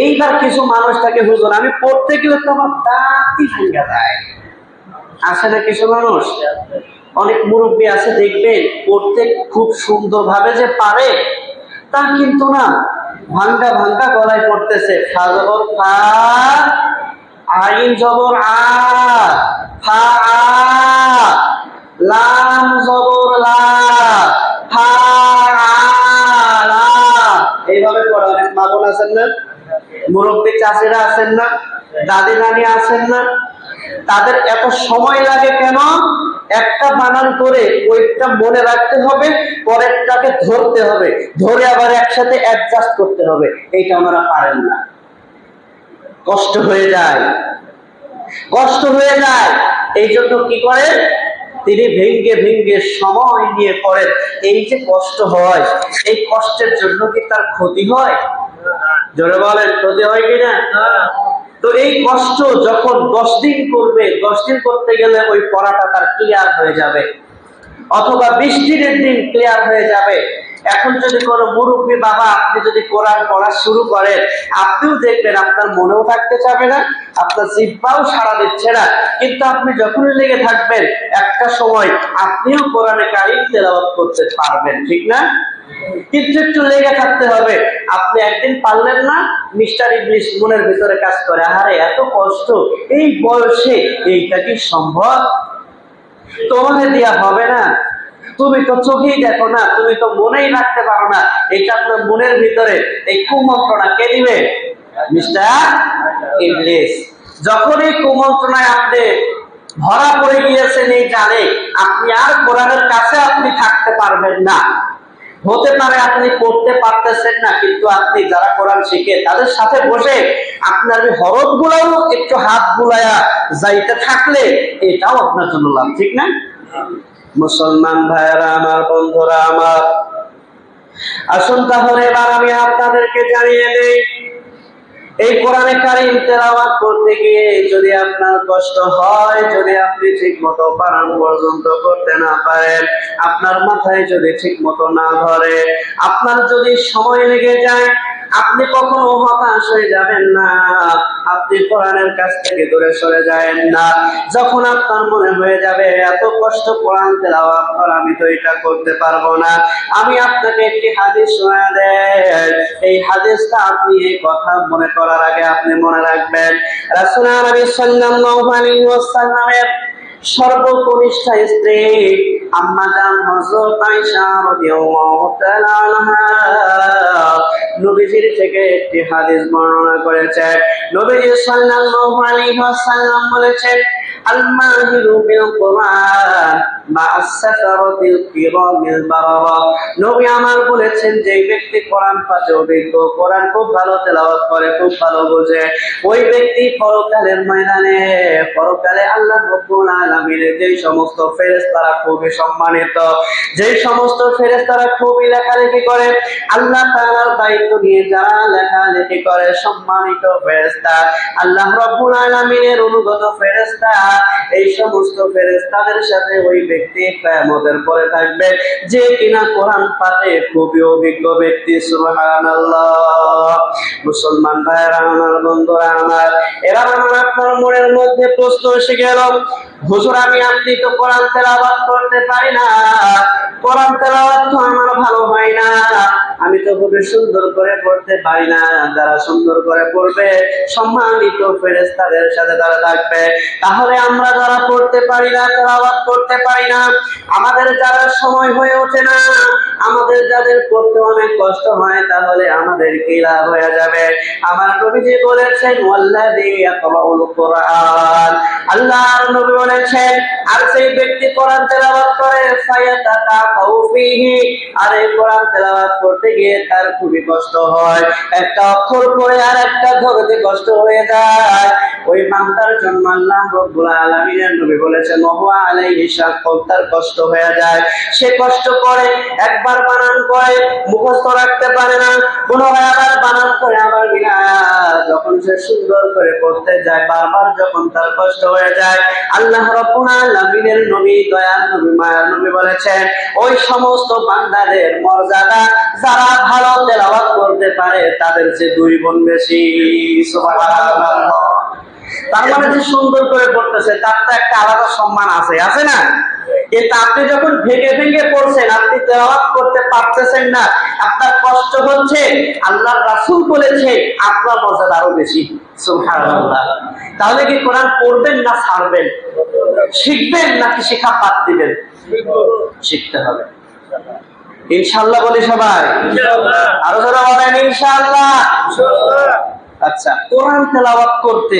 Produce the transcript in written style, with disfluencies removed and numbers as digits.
এইবার কিছু মানুষ থাকে, হুজুর আমি পড়তে গেলে তো আমার দাঁতই ভেঙে যায়। আসে না কিছু মানুষ? অনেক মুরব্বী আছে দেখবেন পড়তে খুব সুন্দরভাবে যে পারে তা কিন্তু না, ভাঙ্গা ভাঙ্গা গলায় পড়তেছে। ফা জবর ফা, আইন জবর আ, ফা আ, লাম জবর লা, ফা আ লা। এইভাবে পড়ে। অনেক মা বোন আছেন না, মুরব্বী চাচিরা আছেন না, দাদি নানি আছেন না, তাদের এত সময় লাগে কেন? একটা বানান করে ওইটা মনে রাখতে হবে, পরেরটাকে ধরতে হবে, ধরে আবার একসাথে অ্যাডজাস্ট করতে হবে। এইটা ওনারা পারেন না, কষ্ট হয়ে যায়, কষ্ট হয়ে যায়। এই জন্য কি করে তিনি ভেঙ্গে ভেঙ্গে সময় নিয়ে পড়েন। এই যে কষ্ট হয়, এই কষ্টের জন্য কি তার ক্ষতি হয়? জোরে বলেন, ক্ষতি হয় কিনা? তো এই কষ্ট যখন 10 দিন করবে, 10 দিন করতে গেলে ওই পড়াটা তার ক্লিয়ার হয়ে যাবে, অথবা 20 দিনের দিন ক্লিয়ার হয়ে যাবে। এখন যদি কোনো মুরব্বী বাবা আপনি যদি কোরআন পড়া শুরু করেন, আপনিও দেখবেন আপনার মনেও থাকতে চাবে না, আপনার জিহ্বাও সাড়া দিচ্ছে না, কিন্তু আপনি যখনই লেগে থাকবেন একটা সময় আপনিও কোরআনে কারীম তেলাওয়াত করতে পারবেন, ঠিক না? কিন্তু একটু লেগে থাকতে হবে। আপনি একদিন পারলেন না, মিস্টার ইংলিশ মনের ভিতরে কাজ করে, আরে এত কষ্ট এই বয়সে, এইটা কি সম্ভব? তোমাকে দেয়া হবে না, তুমি তো চোখেই দেখো না, তুমি তো মনেই রাখতে পারো না। এটা আপনার মনের ভিতরে এই কুমন্ত্রণা কে দিবে? Mister English. যখন এই কুমন্ত্রণায় আপনি ধরা পড়ে গিয়েছেন, এই জানে আপনি আর কোরআনের কাছে আপনি থাকতে পারবেন না। হতে পারে আপনি পড়তে পারতেছেন না, কিন্তু আপনি যারা কোরআন শিখে তাদের সাথে বসে আপনার হরফ গুলাও একটু হাত বুলায়া যাইতে থাকলে এটাও আপনার জন্য লাভ, ঠিক না? মুসলমান ভাইরা আমার, বন্ধুরা আমার, আসুন তাহলে এবার আমি আপনাদেরকে জানিয়ে দেই, এই কোরআনে কারীম তেলাওয়াত করতে গিয়ে যদি আপনার কষ্ট হয়, যদি আপনি ঠিক মতো পারান পর্যন্ত করতে না পারেন, আপনার মাথায় যদি ঠিক মতো না ধরে, আপনার যদি সময় লেগে যায়, আপনি কখনো হতাশ হয়ে যাবেন না, আপনি কোরআনের কাছ থেকে দূরে সরে যাবেন না। যখন আপনার মনে হয়ে যাবে এত কষ্ট কোরআন তেলাওয়াত করা, আমি তো এটা করতে পারবো না, আমি আপনাকে একটি হাদিস শোনায় দেই। এই হাদিসটা আপনি এই কথা মনে করার আগে আপনি মনে রাখবেন, রাসূল নবী সাল্লাল্লাহু আলাইহি ওয়াসাল্লামের সর্বকনিষ্ঠ স্ত্রী আম্মা জান হযরত আয়েশা রাদিয়াল্লাহু তাআলা আনহা নবীজির থেকে একটি হাদিস বর্ণনা করেছেন। নবীজি সাল্লাল্লাহু আলাইহি ওয়াসাল্লাম বলেছেন, আল মাহিরু বিল কুরআন মা আস-সাফারাতিল কিরামিল বারারা। নবী আমার বলেছেন, যে ব্যক্তি কোরআন পাঠে অভিজ্ঞ, কোরআন খুব ভালো তেলাওয়াত করে, খুব ভালো বোঝে, ওই ব্যক্তি পরকালের ময়দানে, পরকালে আল্লাহ রাব্বুল আলামিনের যে সমস্ত ফেরেশতারা খুবই সম্মানিত, যে সমস্ত ফেরেশতারা খুবই লেখালেখি করে, আল্লাহ তাআলার দায়িত্ব নিয়ে যারা লেখালেখি করে, সম্মানিত ফেরেশতা, আল্লাহ রাব্বুল আলামিনের অনুগত ফেরেশতা, এই সমস্ত ফেরেশতাদের সাথে ওই ব্যক্তি কিয়ামতের পরে থাকবে, যে কিনা কোরআন পাঠে খুবই অভিজ্ঞ ব্যক্তি। সুবহানাল্লাহ। মুসলমান ভাইরা আমার, বন্ধুরা আমার, এবার আমার আপনার মনের মধ্যে প্রশ্ন এসে গেল, হুজুর আমি আপনি তো কোরআন তেলাওয়াত করতে পারি না, কোরআন তেলাওয়াত তো আমার ভালো হয় না, আমি তো খুব সুন্দর করে পড়তে পারি না। যারা সুন্দর করে পড়বে, সম্মানিত ফেরেশতাদের সাথে তারা থাকবে। তাহলে আমরা যারা পড়তে পারি না, তেলাওয়াত করতে পারি না, আমাদের যারা সময় হয়ে ওঠে না, আমাদের যাদের পড়তে অনেক কষ্ট হয়, তাহলে আমাদের কি লাভ হয়ে যাবে? আমার নবীজি বলেছেন, ওয়াল্লাযী ইয়াকরাউল কুরআন, আল্লাহর নবী বলেছেন, আর সেই ব্যক্তি কোরআন তেলাওয়াত করে, ফায়াতাকাউ ফীহি, আর এই কোরআন তেলাওয়াত করতে গিয়ে তার খুবই কষ্ট হয়, একটা অক্ষর পড়ে আর একটা ধরতে কষ্ট হয়ে যায়, ওই বান্দার জন্য আল্লাহ রাব্বুল আলামিনের নবী বলেছেন, ওয়া আলাইহি শাক্কুন, তার কষ্ট হয়ে যায়, সে কষ্ট করে, একবার বানান করে মুখস্থ রাখতে পারে না, পুনরায় আবার বানান করে আবার বিলাত যখন সে সুন্দর করে পড়তে যায়, বারবার যখন তার কষ্ট হয়ে যায়, আল্লাহ রাব্বুল আলামিনের নবী, দয়াল নবী, মায়ার নবী বলেছেন, ওই সমস্ত বান্দাদের মর্যাদা যারা ভালো তেলাওয়াত করতে পারে তাদের চেয়ে 2 গুণ বেশি। সুবহানাল্লাহ। তার মানে যে সুন্দর করে পড়তেছে তার তো একটা আলাদা সম্মান আছে, আছে না? কিন্তু আপনি যখন ভেঙে ভেঙে পড়ছেন, আপনি তেলাওয়াত করতে পারতেছেন না, আপনার কষ্ট হচ্ছে, আল্লাহর রাসূল বলেছে আপনার মর্যাদা আরো বেশি। সুবহানাল্লাহ। তাহলে কি কোরআন পড়বেন না ছাড়বেন? শিখবেন নাকি শেখা বাদ দিবেন? শিখতে হবে। ইনশাআল্লাহ বলি সবাই। আরো যারা বলেন ইনশাআল্লাহ। আচ্ছা, কোরআন তেলাওয়াত করতে